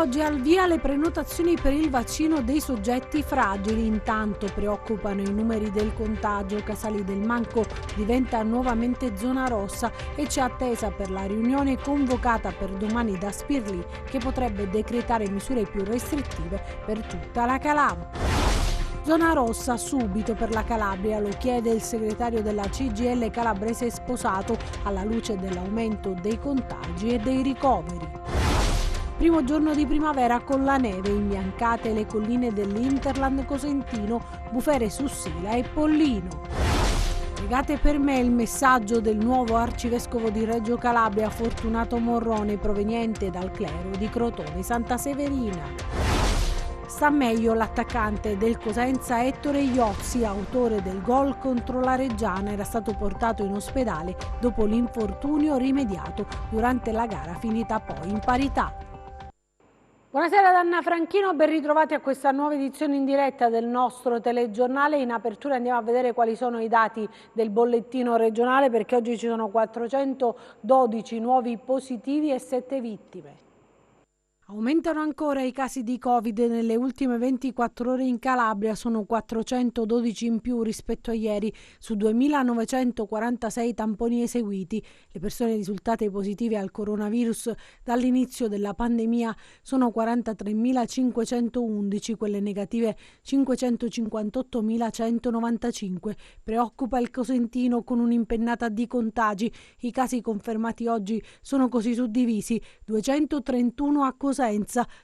Da oggi al via le prenotazioni per il vaccino dei soggetti fragili. Intanto preoccupano i numeri del contagio. Casali del Manco diventa nuovamente zona rossa e c'è attesa per la riunione convocata per domani da Spirlì, che potrebbe decretare misure più restrittive per tutta la Calabria. Zona rossa subito per la Calabria, lo chiede il segretario della CGIL calabrese Sposato, alla luce dell'aumento dei contagi e dei ricoveri. Primo giorno di primavera con la neve, imbiancate le colline dell'Interland Cosentino, Bufere su Sila e Pollino. Legate per me il messaggio del nuovo arcivescovo di Reggio Calabria, Fortunato Morrone, proveniente dal clero di Crotone Santa Severina. Sta meglio l'attaccante del Cosenza Ettore Iozzi, autore del gol contro la Reggiana, era stato portato in ospedale dopo l'infortunio rimediato durante la gara finita poi in parità. Buonasera ad Anna Franchino, ben ritrovati a questa nuova edizione in diretta del nostro telegiornale. In apertura andiamo a vedere quali sono i dati del bollettino regionale, perché oggi ci sono 412 nuovi positivi e 7 vittime. Aumentano ancora i casi di Covid nelle ultime 24 ore in Calabria, sono 412 in più rispetto a ieri su 2.946 tamponi eseguiti. Le persone risultate positive al coronavirus dall'inizio della pandemia sono 43.511, quelle negative 558.195. Preoccupa il Cosentino con un'impennata di contagi. I casi confermati oggi sono così suddivisi: 231 a Cosenza,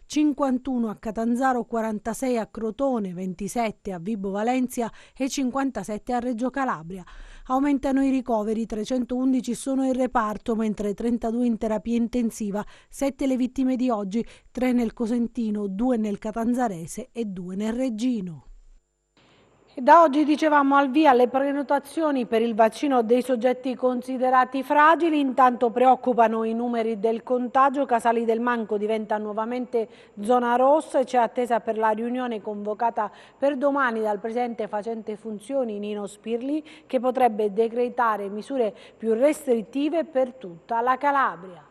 51 a Catanzaro, 46 a Crotone, 27 a Vibo Valentia e 57 a Reggio Calabria. Aumentano i ricoveri, 311 sono in reparto, mentre 32 in terapia intensiva, 7 le vittime di oggi, 3 nel Cosentino, 2 nel Catanzarese e 2 nel Reggino. Da oggi, dicevamo, al via le prenotazioni per il vaccino dei soggetti considerati fragili. Intanto preoccupano i numeri del contagio. Casali del Manco diventa nuovamente zona rossa e c'è attesa per la riunione convocata per domani dal presidente facente funzioni Nino Spirlì, che potrebbe decretare misure più restrittive per tutta la Calabria.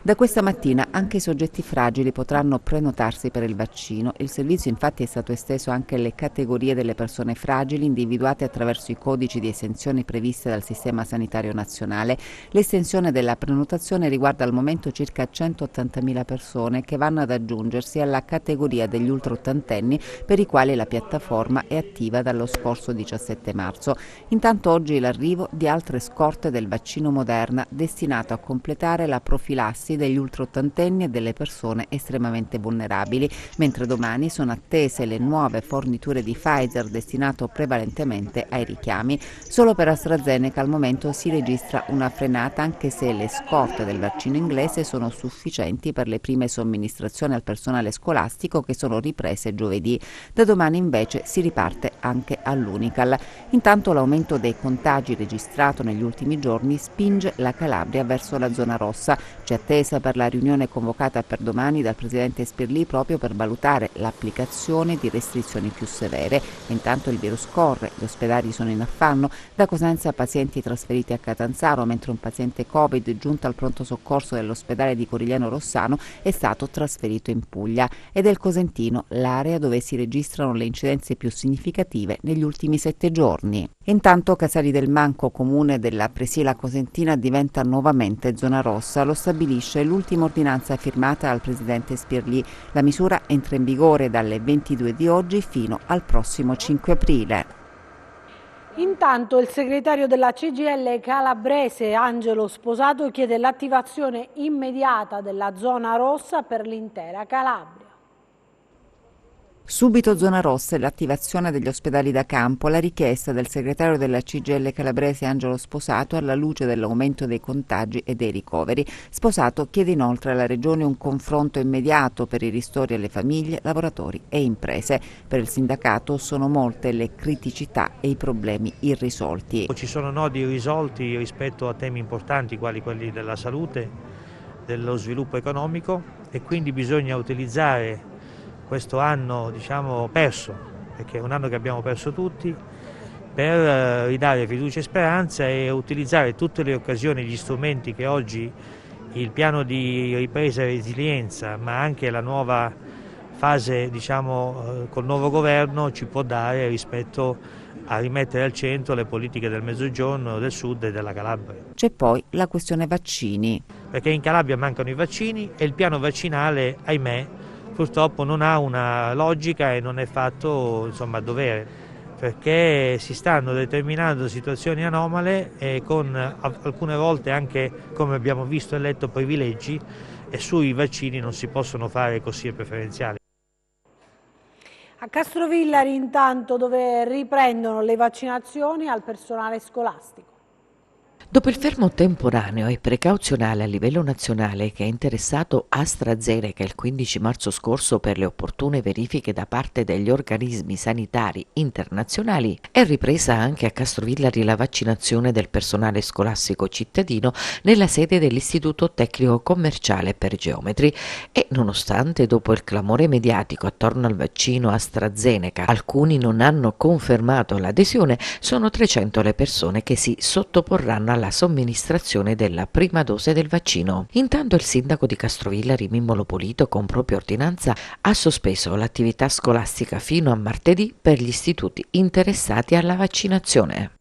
Da questa mattina anche i soggetti fragili potranno prenotarsi per il vaccino. Il servizio infatti è stato esteso anche alle categorie delle persone fragili individuate attraverso i codici di esenzione previste dal Sistema Sanitario Nazionale. L'estensione della prenotazione riguarda al momento circa 180.000 persone che vanno ad aggiungersi alla categoria degli ultraottantenni, per i quali la piattaforma è attiva dallo scorso 17 marzo. Intanto oggi l'arrivo di altre scorte del vaccino Moderna, destinato a completare la profilassi degli ultraottantenni e delle persone estremamente vulnerabili, mentre domani sono attese le nuove forniture di Pfizer, destinato prevalentemente ai richiami. Solo per AstraZeneca al momento si registra una frenata, anche se le scorte del vaccino inglese sono sufficienti per le prime somministrazioni al personale scolastico, che sono riprese giovedì. Da domani invece si riparte anche all'Unical. Intanto l'aumento dei contagi registrato negli ultimi giorni spinge la Calabria verso la zona rossa. C'è attesa per la riunione convocata per domani dal presidente Spirlì proprio per valutare l'applicazione di restrizioni più severe. Intanto il virus corre, gli ospedali sono in affanno. Da Cosenza pazienti trasferiti a Catanzaro, mentre un paziente Covid giunto al pronto soccorso dell'ospedale di Corigliano Rossano è stato trasferito in Puglia. Ed è il Cosentino l'area dove si registrano le incidenze più significative negli ultimi 7 giorni. Intanto Casali del Manco, comune della Presila Cosentina, diventa nuovamente zona rossa. Lo stabilisce l'ultima ordinanza firmata dal presidente Spirlì. La misura entra in vigore dalle 22 di oggi fino al prossimo 5 aprile. Intanto il segretario della CGIL calabrese Angelo Sposato chiede l'attivazione immediata della zona rossa per l'intera Calabria. Subito zona rossa e l'attivazione degli ospedali da campo, la richiesta del segretario della CGIL calabrese Angelo Sposato alla luce dell'aumento dei contagi e dei ricoveri. Sposato chiede inoltre alla Regione un confronto immediato per i ristori alle famiglie, lavoratori e imprese. Per il sindacato sono molte le criticità e i problemi irrisolti. Ci sono nodi irrisolti rispetto a temi importanti quali quelli della salute, dello sviluppo economico, e quindi bisogna utilizzare questo anno, perso, perché è un anno che abbiamo perso tutti, per ridare fiducia e speranza e utilizzare tutte le occasioni e gli strumenti che oggi il piano di ripresa e resilienza, ma anche la nuova fase, col nuovo governo ci può dare rispetto a rimettere al centro le politiche del Mezzogiorno, del Sud e della Calabria. C'è poi la questione vaccini. Perché in Calabria mancano i vaccini e il piano vaccinale, ahimè, purtroppo non ha una logica e non è fatto a dovere, perché si stanno determinando situazioni anomale e con alcune volte anche, come abbiamo visto e letto, privilegi, e sui vaccini non si possono fare corsie preferenziali. A Castrovillari intanto, dove riprendono le vaccinazioni al personale scolastico. Dopo il fermo temporaneo e precauzionale a livello nazionale che ha interessato AstraZeneca il 15 marzo scorso per le opportune verifiche da parte degli organismi sanitari internazionali, è ripresa anche a Castrovillari la vaccinazione del personale scolastico cittadino nella sede dell'Istituto Tecnico Commerciale per Geometri e, nonostante dopo il clamore mediatico attorno al vaccino AstraZeneca alcuni non hanno confermato l'adesione, sono 300 le persone che si sottoporranno alla somministrazione della prima dose del vaccino. Intanto il sindaco di Castrovillari, Mimmo Lopolito, con propria ordinanza ha sospeso l'attività scolastica fino a martedì per gli istituti interessati alla vaccinazione.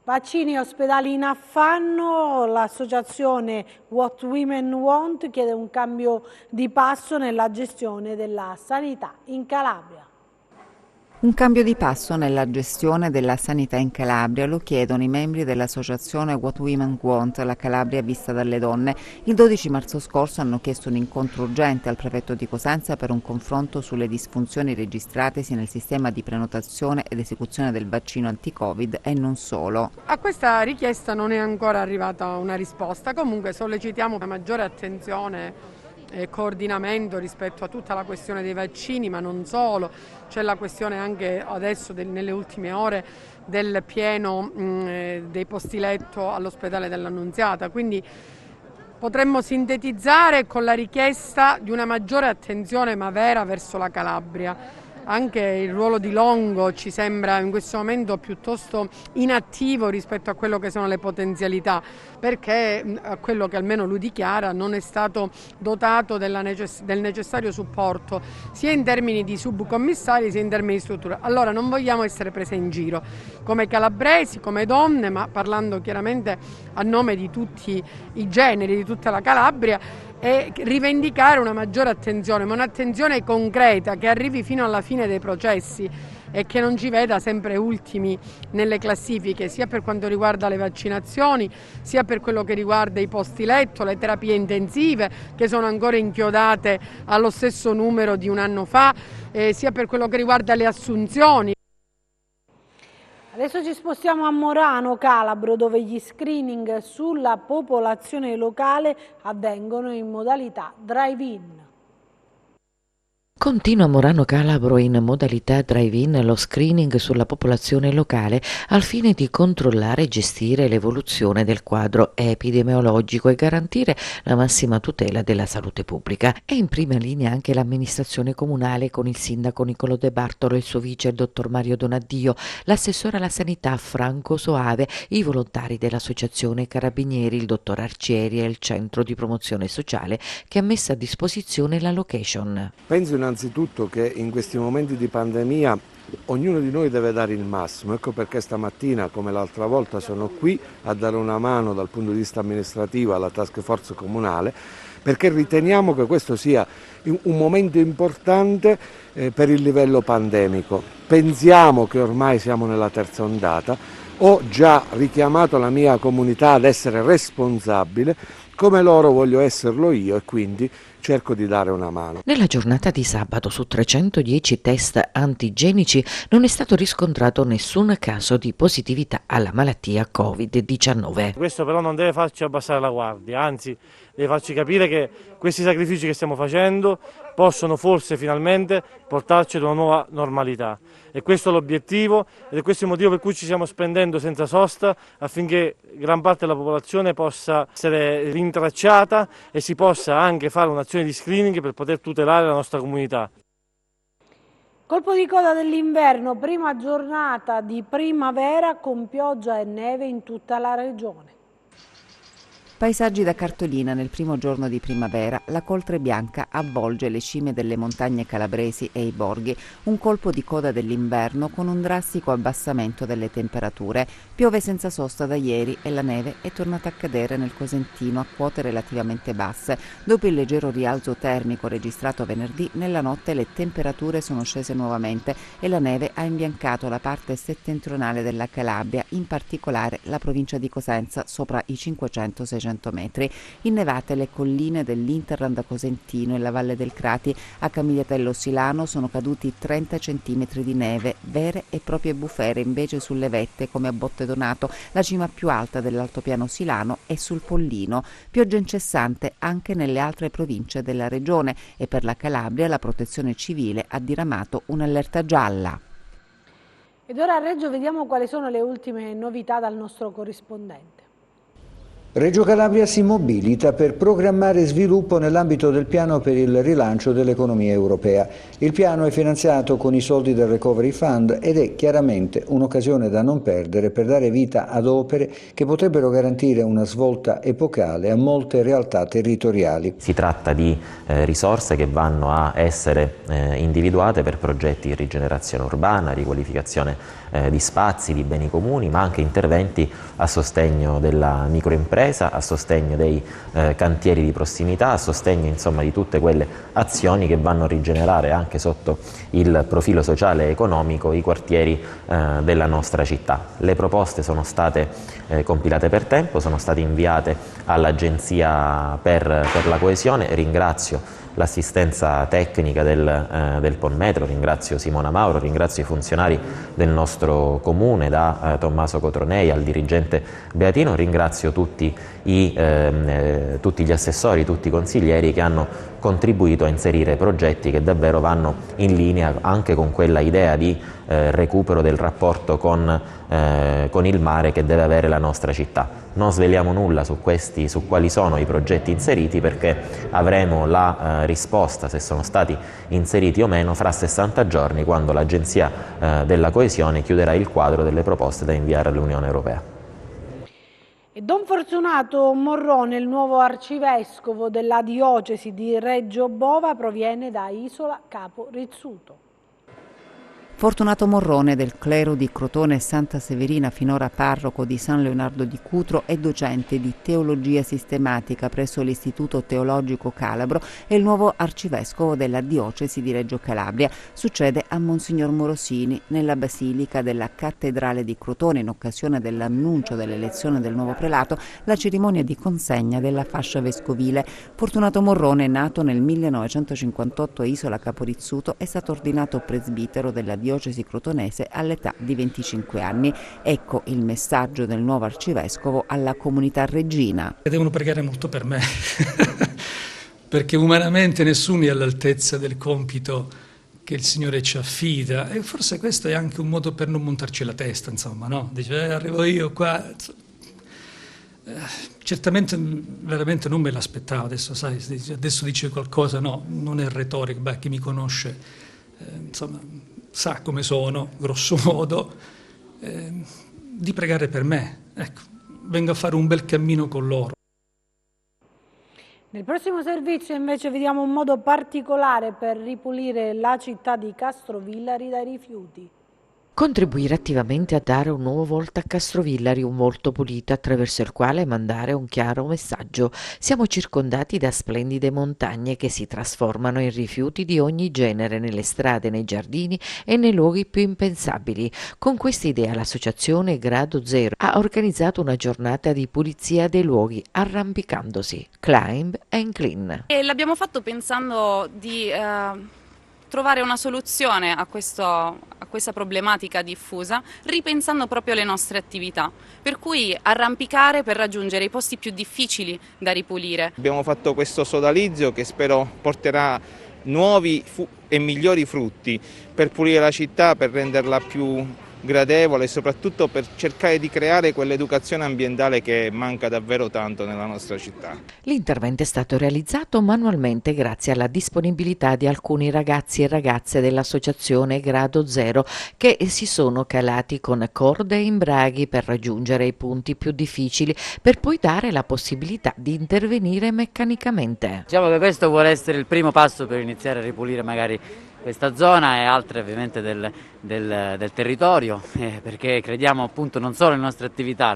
Vaccini e ospedali in affanno, l'associazione What Women Want chiede un cambio di passo nella gestione della sanità in Calabria. Un cambio di passo nella gestione della sanità in Calabria lo chiedono i membri dell'associazione What Women Want, la Calabria vista dalle donne. Il 12 marzo scorso hanno chiesto un incontro urgente al prefetto di Cosenza per un confronto sulle disfunzioni registratesi nel sistema di prenotazione ed esecuzione del vaccino anti-Covid e non solo. A questa richiesta non è ancora arrivata una risposta, comunque sollecitiamo una maggiore attenzione e coordinamento rispetto a tutta la questione dei vaccini, ma non solo, c'è la questione anche adesso nelle ultime ore del pieno dei posti letto all'ospedale dell'Annunziata, quindi potremmo sintetizzare con la richiesta di una maggiore attenzione ma vera verso la Calabria. Anche il ruolo di Longo ci sembra in questo momento piuttosto inattivo rispetto a quello che sono le potenzialità, perché a quello che almeno lui dichiara non è stato dotato del necessario supporto sia in termini di subcommissari sia in termini di struttura. Allora non vogliamo essere prese in giro come calabresi, come donne, ma parlando chiaramente a nome di tutti i generi, di tutta la Calabria, e rivendicare una maggiore attenzione, ma un'attenzione concreta che arrivi fino alla fine dei processi e che non ci veda sempre ultimi nelle classifiche, sia per quanto riguarda le vaccinazioni, sia per quello che riguarda i posti letto, le terapie intensive che sono ancora inchiodate allo stesso numero di un anno fa, sia per quello che riguarda le assunzioni. Adesso ci spostiamo a Morano Calabro, dove gli screening sulla popolazione locale avvengono in modalità drive-in. Continua a Morano Calabro in modalità drive-in lo screening sulla popolazione locale al fine di controllare e gestire l'evoluzione del quadro epidemiologico e garantire la massima tutela della salute pubblica. È in prima linea anche l'amministrazione comunale con il sindaco Nicolò De Bartolo, il suo vice il dottor Mario Donaddio, l'assessore alla sanità Franco Soave, i volontari dell'associazione Carabinieri, il dottor Arcieri e il centro di promozione sociale che ha messo a disposizione la location. Penso innanzitutto che in questi momenti di pandemia ognuno di noi deve dare il massimo, ecco perché stamattina come l'altra volta sono qui a dare una mano dal punto di vista amministrativo alla task force comunale, perché riteniamo che questo sia un momento importante per il livello pandemico. Pensiamo che ormai siamo nella terza ondata, ho già richiamato la mia comunità ad essere responsabile, come loro voglio esserlo io e quindi cerco di dare una mano. Nella giornata di sabato su 310 test antigenici non è stato riscontrato nessun caso di positività alla malattia Covid-19. Questo però non deve farci abbassare la guardia, anzi deve farci capire che questi sacrifici che stiamo facendo possono forse finalmente portarci ad una nuova normalità. E questo è l'obiettivo ed è questo il motivo per cui ci stiamo spendendo senza sosta affinché gran parte della popolazione possa essere rintracciata e si possa anche fare un'azione di screening per poter tutelare la nostra comunità. Colpo di coda dell'inverno, prima giornata di primavera con pioggia e neve in tutta la regione. Paesaggi da cartolina nel primo giorno di primavera, la coltre bianca avvolge le cime delle montagne calabresi e i borghi, un colpo di coda dell'inverno con un drastico abbassamento delle temperature. Piove senza sosta da ieri e la neve è tornata a cadere nel Cosentino a quote relativamente basse. Dopo il leggero rialzo termico registrato venerdì, nella notte le temperature sono scese nuovamente e la neve ha imbiancato la parte settentrionale della Calabria, in particolare la provincia di Cosenza, sopra i 500-600 metri. Innevate le colline dell'Interland Cosentino e la Valle del Crati. A Camigliatello Silano sono caduti 30 centimetri di neve, vere e proprie bufere invece sulle vette come a Botte Donato, la cima più alta dell'altopiano Silano, e sul Pollino. Pioggia incessante anche nelle altre province della regione e per la Calabria la Protezione Civile ha diramato un'allerta gialla. Ed ora a Reggio vediamo quali sono le ultime novità dal nostro corrispondente. Reggio Calabria si mobilita per programmare sviluppo nell'ambito del piano per il rilancio dell'economia europea. Il piano è finanziato con i soldi del Recovery Fund ed è chiaramente un'occasione da non perdere per dare vita ad opere che potrebbero garantire una svolta epocale a molte realtà territoriali. Si tratta di risorse che vanno a essere individuate per progetti di rigenerazione urbana, riqualificazione di spazi, di beni comuni, ma anche interventi a sostegno della microimpresa, a sostegno dei cantieri di prossimità, a sostegno insomma di tutte quelle azioni che vanno a rigenerare anche sotto il profilo sociale e economico i quartieri della nostra città. Le proposte sono state compilate per tempo, sono state inviate all'Agenzia per la coesione. Ringrazio l'assistenza tecnica del Ponmetro, ringrazio Simona Mauro, ringrazio i funzionari del nostro comune, da Tommaso Cotronei al dirigente Beatino, ringrazio tutti gli assessori, tutti i consiglieri che hanno contribuito a inserire progetti che davvero vanno in linea anche con quella idea di recupero del rapporto con il mare che deve avere la nostra città. Non sveliamo nulla su quali sono i progetti inseriti, perché avremo la risposta se sono stati inseriti o meno fra 60 giorni, quando l'Agenzia della Coesione chiuderà il quadro delle proposte da inviare all'Unione Europea. E Don Fortunato Morrone, il nuovo arcivescovo della diocesi di Reggio Bova, proviene da Isola Capo Rizzuto. Fortunato Morrone, del clero di Crotone e Santa Severina, finora parroco di San Leonardo di Cutro, è docente di teologia sistematica presso l'Istituto Teologico Calabro e il nuovo arcivescovo della diocesi di Reggio Calabria. Succede a Monsignor Morosini nella Basilica della Cattedrale di Crotone in occasione dell'annuncio dell'elezione del nuovo prelato, la cerimonia di consegna della fascia vescovile. Fortunato Morrone, nato nel 1958 a Isola Capo Rizzuto, è stato ordinato presbitero della diocesi crotonese all'età di 25 anni. Ecco il messaggio del nuovo arcivescovo alla comunità reggina. Devono pregare molto per me, perché umanamente nessuno è all'altezza del compito che il Signore ci affida, e forse questo è anche un modo per non montarci la testa, insomma, no? Dice, arrivo io qua. Certamente, veramente non me l'aspettavo, adesso dice qualcosa, no, non è retorica, chi mi conosce, insomma, sa come sono, grosso modo, di pregare per me. Ecco, vengo a fare un bel cammino con loro. Nel prossimo servizio invece vediamo un modo particolare per ripulire la città di Castrovillari dai rifiuti. Contribuire attivamente a dare un nuovo volto a Castrovillari, un volto pulito attraverso il quale mandare un chiaro messaggio. Siamo circondati da splendide montagne che si trasformano in rifiuti di ogni genere nelle strade, nei giardini e nei luoghi più impensabili. Con questa idea l'associazione Grado Zero ha organizzato una giornata di pulizia dei luoghi arrampicandosi. Climb and Clean. E l'abbiamo fatto pensando di trovare una soluzione a questa problematica diffusa, ripensando proprio le nostre attività, per cui arrampicare per raggiungere i posti più difficili da ripulire. Abbiamo fatto questo sodalizio che spero porterà nuovi e migliori frutti per pulire la città, per renderla più gradevole e soprattutto per cercare di creare quell'educazione ambientale che manca davvero tanto nella nostra città. L'intervento è stato realizzato manualmente grazie alla disponibilità di alcuni ragazzi e ragazze dell'associazione Grado Zero che si sono calati con corde e imbraghi per raggiungere i punti più difficili per poi dare la possibilità di intervenire meccanicamente. Diciamo che questo vuole essere il primo passo per iniziare a ripulire magari questa zona e altre ovviamente del territorio, perché crediamo appunto non solo le nostre attività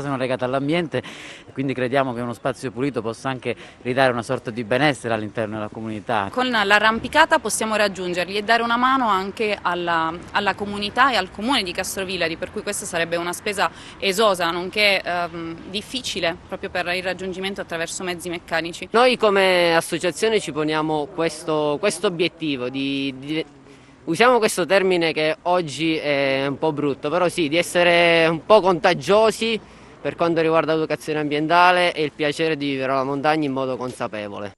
sono legate all'ambiente e quindi crediamo che uno spazio pulito possa anche ridare una sorta di benessere all'interno della comunità. Con l'arrampicata possiamo raggiungerli e dare una mano anche alla comunità e al comune di Castrovillari, per cui questa sarebbe una spesa esosa, nonché difficile proprio per il raggiungimento attraverso mezzi meccanici. Noi come associazione ci poniamo questo obiettivo usiamo questo termine che oggi è un po' brutto, però sì, di essere un po' contagiosi per quanto riguarda l'educazione ambientale e il piacere di vivere la montagna in modo consapevole.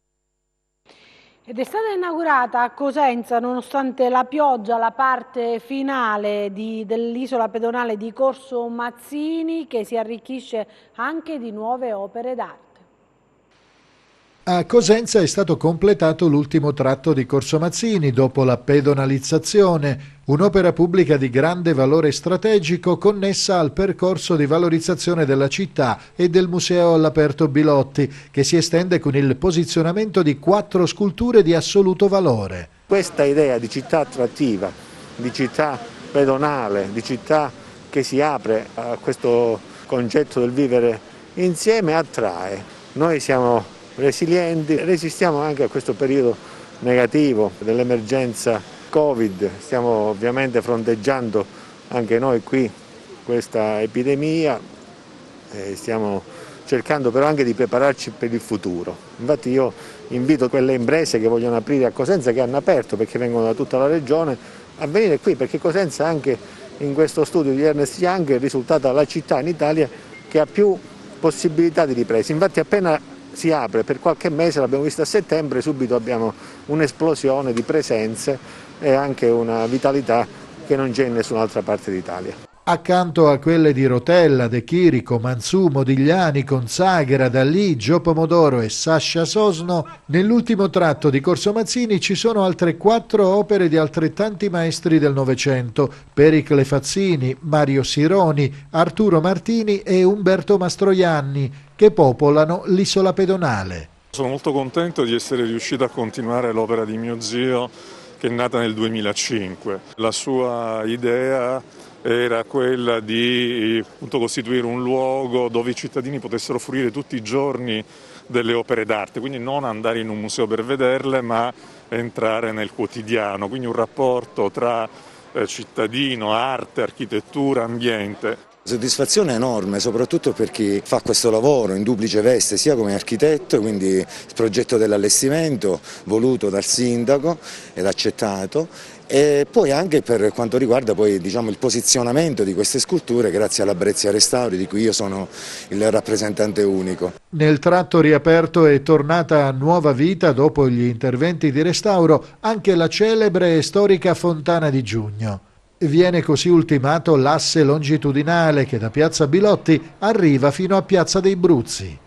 Ed è stata inaugurata a Cosenza, nonostante la pioggia, la parte finale dell'isola pedonale di Corso Mazzini, che si arricchisce anche di nuove opere d'arte. A Cosenza è stato completato l'ultimo tratto di Corso Mazzini dopo la pedonalizzazione, un'opera pubblica di grande valore strategico connessa al percorso di valorizzazione della città e del Museo all'aperto Bilotti, che si estende con il posizionamento di 4 sculture di assoluto valore. Questa idea di città attrattiva, di città pedonale, di città che si apre a questo concetto del vivere insieme attrae. Noi siamo resilienti, resistiamo anche a questo periodo negativo dell'emergenza Covid, stiamo ovviamente fronteggiando anche noi qui questa epidemia, stiamo cercando però anche di prepararci per il futuro. Infatti io invito quelle imprese che vogliono aprire a Cosenza, che hanno aperto perché vengono da tutta la regione, a venire qui, perché Cosenza anche in questo studio di Ernest Young è risultata la città in Italia che ha più possibilità di ripresa. Infatti appena si apre per qualche mese, l'abbiamo visto a settembre, subito abbiamo un'esplosione di presenze e anche una vitalità che non c'è in nessun'altra parte d'Italia. Accanto a quelle di Rotella, De Chirico, Manzù, Modigliani, Consaghera, Dalì, Gio Pomodoro e Sascia Sosno, nell'ultimo tratto di Corso Mazzini ci sono altre 4 opere di altrettanti maestri del Novecento: Pericle Fazzini, Mario Sironi, Arturo Martini e Umberto Mastroianni, che popolano l'isola pedonale. Sono molto contento di essere riuscito a continuare l'opera di mio zio, che è nata nel 2005. La sua idea era quella di costituire un luogo dove i cittadini potessero fruire tutti i giorni delle opere d'arte, quindi non andare in un museo per vederle, ma entrare nel quotidiano, quindi un rapporto tra cittadino, arte, architettura, ambiente. Soddisfazione enorme, soprattutto per chi fa questo lavoro in duplice veste, sia come architetto, quindi il progetto dell'allestimento voluto dal sindaco ed accettato, e poi anche per quanto riguarda il posizionamento di queste sculture grazie alla Brezia Restauri, di cui io sono il rappresentante unico. Nel tratto riaperto è tornata a nuova vita dopo gli interventi di restauro anche la celebre e storica Fontana di Giugno. Viene così ultimato l'asse longitudinale che da Piazza Bilotti arriva fino a Piazza dei Bruzzi.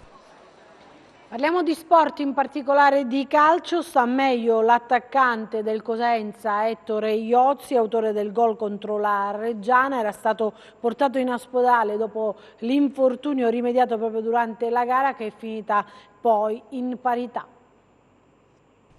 Parliamo di sport, in particolare di calcio. Sta meglio l'attaccante del Cosenza, Ettore Iozzi, autore del gol contro la Reggiana. Era stato portato in ospedale dopo l'infortunio rimediato proprio durante la gara, che è finita poi in parità.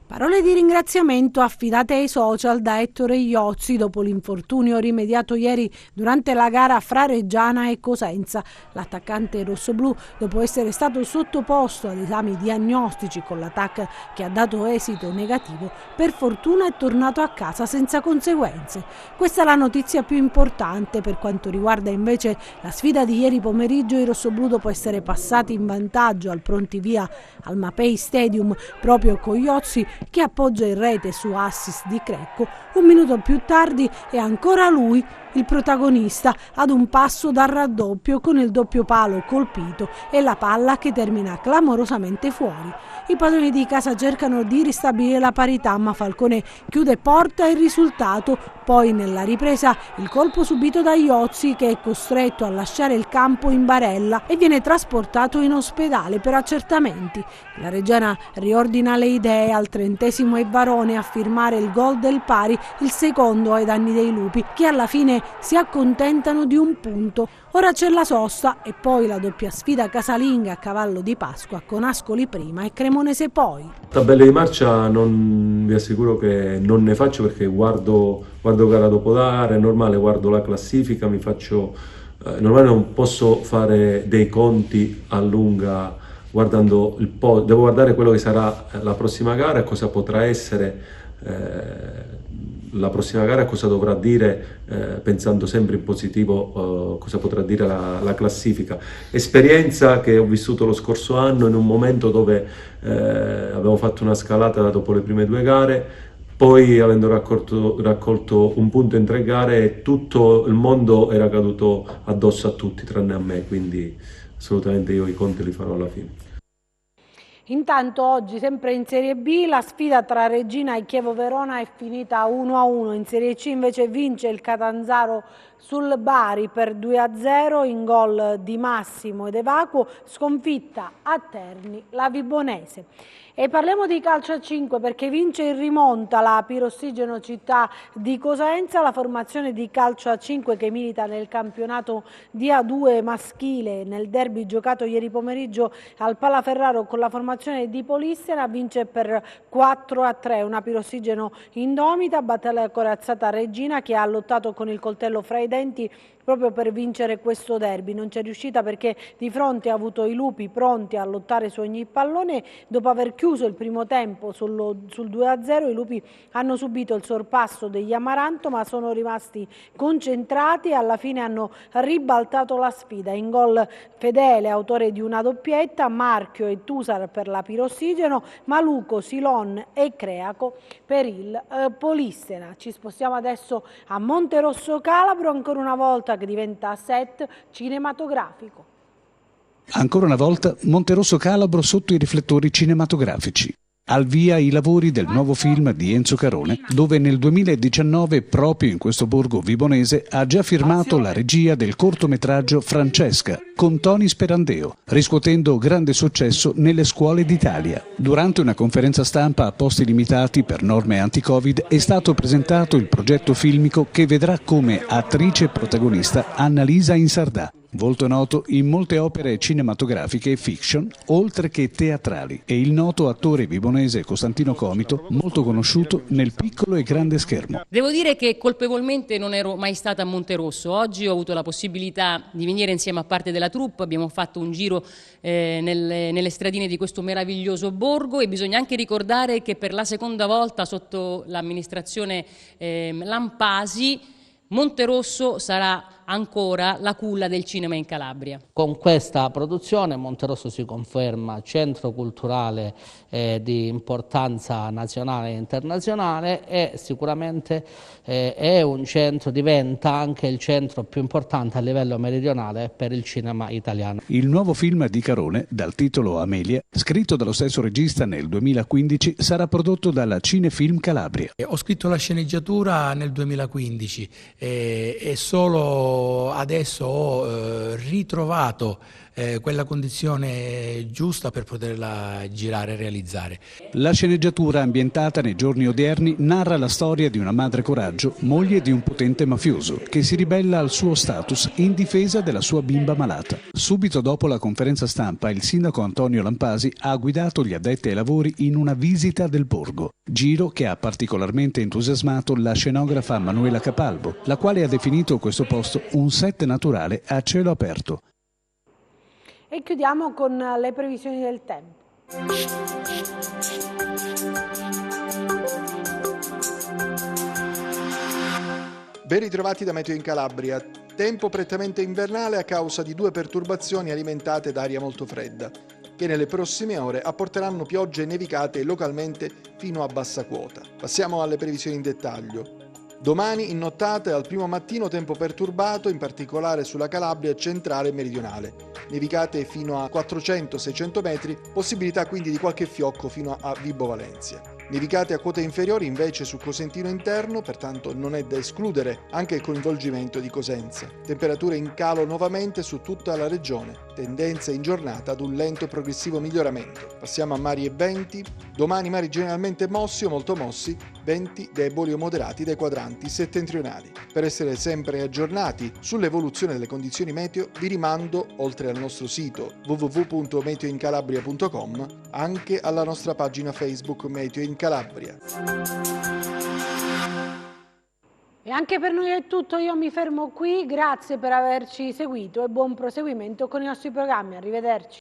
Parole di ringraziamento affidate ai social da Ettore Iozzi dopo l'infortunio rimediato ieri durante la gara fra Reggiana e Cosenza. L'attaccante rossoblù, dopo essere stato sottoposto ad esami diagnostici con la TAC che ha dato esito negativo, per fortuna è tornato a casa senza conseguenze. Questa è la notizia più importante. Per quanto riguarda invece la sfida di ieri pomeriggio, i rossoblù, dopo essere passati in vantaggio al prontivia al Mapei Stadium proprio con Iozzi, che appoggia in rete su assist di Crecco, un minuto più tardi è ancora lui il protagonista ad un passo dal raddoppio con il doppio palo colpito e la palla che termina clamorosamente fuori. I padroni di casa cercano di ristabilire la parità, ma Falcone chiude porta e il risultato. Poi nella ripresa il colpo subito da Iozzi, che è costretto a lasciare il campo in barella e viene trasportato in ospedale per accertamenti. La Reggiana riordina le idee, al 30° è Varone a firmare il gol del pari, il secondo ai danni dei lupi, che alla fine si accontentano di un punto. Ora c'è la sosta e poi la doppia sfida casalinga a cavallo di Pasqua con Ascoli prima e Cremonese poi. Tabelle di marcia vi assicuro che non ne faccio, perché guardo gara dopo gara, è normale, guardo la classifica, normale non posso fare dei conti a lunga guardando devo guardare quello che sarà la prossima gara e cosa potrà essere la prossima gara, cosa dovrà dire, pensando sempre in positivo, cosa potrà dire la classifica. Esperienza che ho vissuto lo scorso anno in un momento dove avevo fatto una scalata dopo le prime 2 gare, poi avendo raccolto un punto in 3 gare, tutto il mondo era caduto addosso a tutti tranne a me, quindi assolutamente io i conti li farò alla fine. Intanto oggi, sempre in Serie B, la sfida tra Reggina e Chievo Verona è finita 1-1. In Serie C invece vince il Catanzaro sul Bari per 2-0 in gol di Massimo ed Evacuo, sconfitta a Terni la Vibonese. E parliamo di calcio a 5 perché vince in rimonta la Pirossigeno Città di Cosenza, la formazione di calcio a 5 che milita nel campionato di A2 maschile. Nel derby giocato ieri pomeriggio al Palaferraro con la formazione di Polissena vince per 4-3, una Pirossigeno indomita, batte la corazzata Reggina che ha lottato con il coltello fra i denti proprio per vincere questo derby. Non c'è riuscita perché di fronte ha avuto i lupi pronti a lottare su ogni pallone. Dopo aver chiuso il primo tempo sul 2-0, i lupi hanno subito il sorpasso degli Amaranto, ma sono rimasti concentrati e alla fine hanno ribaltato la sfida. In gol Fedele, autore di una doppietta, Marchio e Tusar per la Pirossigeno, Maluco, Silon e Creaco per il Polissena. Ci spostiamo adesso a Monterosso Calabro, ancora una volta che diventa set cinematografico. Ancora una volta Monterosso Calabro sotto i riflettori cinematografici. Al via i lavori del nuovo film di Enzo Carone, dove nel 2019, proprio in questo borgo vibonese, ha già firmato la regia del cortometraggio Francesca, con Tony Sperandeo, riscuotendo grande successo nelle scuole d'Italia. Durante una conferenza stampa a posti limitati per norme anti-Covid è stato presentato il progetto filmico che vedrà come attrice e protagonista Annalisa Insardà, volto noto in molte opere cinematografiche e fiction, oltre che teatrali, e il noto attore vibonese Costantino Comito, molto conosciuto nel piccolo e grande schermo. Devo dire che colpevolmente non ero mai stata a Monterosso. Oggi ho avuto la possibilità di venire insieme a parte della troupe, abbiamo fatto un giro nelle stradine di questo meraviglioso borgo e bisogna anche ricordare che per la seconda volta sotto l'amministrazione Lampasi Monterosso sarà ancora la culla del cinema in Calabria. Con questa produzione Monterosso si conferma centro culturale di importanza nazionale e internazionale e sicuramente è un centro, diventa anche il centro più importante a livello meridionale per il cinema italiano. Il nuovo film di Carone, dal titolo Amelia, scritto dallo stesso regista nel 2015, sarà prodotto dalla Cinefilm Calabria. Ho scritto la sceneggiatura nel 2015 e solo adesso ho ritrovato quella condizione giusta per poterla girare e realizzare. La sceneggiatura, ambientata nei giorni odierni, narra la storia di una madre coraggio, moglie di un potente mafioso, che si ribella al suo status in difesa della sua bimba malata. Subito dopo la conferenza stampa, il sindaco Antonio Lampasi ha guidato gli addetti ai lavori in una visita del borgo, giro che ha particolarmente entusiasmato la scenografa Manuela Capalbo, la quale ha definito questo posto un set naturale a cielo aperto. E chiudiamo con le previsioni del tempo. Ben ritrovati da Meteo in Calabria. Tempo prettamente invernale a causa di 2 perturbazioni alimentate da aria molto fredda, che nelle prossime ore apporteranno piogge e nevicate localmente fino a bassa quota. Passiamo alle previsioni in dettaglio. Domani in nottata e al primo mattino tempo perturbato, in particolare sulla Calabria centrale e meridionale. Nevicate fino a 400-600 metri, possibilità quindi di qualche fiocco fino a Vibo Valentia. Nevicate a quote inferiori invece su Cosentino interno, pertanto non è da escludere anche il coinvolgimento di Cosenza. Temperature in calo nuovamente su tutta la regione, tendenza in giornata ad un lento e progressivo miglioramento. Passiamo a mari e venti. Domani mari generalmente mossi o molto mossi, venti deboli o moderati dai quadranti settentrionali. Per essere sempre aggiornati sull'evoluzione delle condizioni meteo vi rimando, oltre al nostro sito www.meteoincalabria.com, anche alla nostra pagina Facebook Meteo in Calabria. E anche per noi è tutto, io mi fermo qui, grazie per averci seguito e buon proseguimento con i nostri programmi, arrivederci.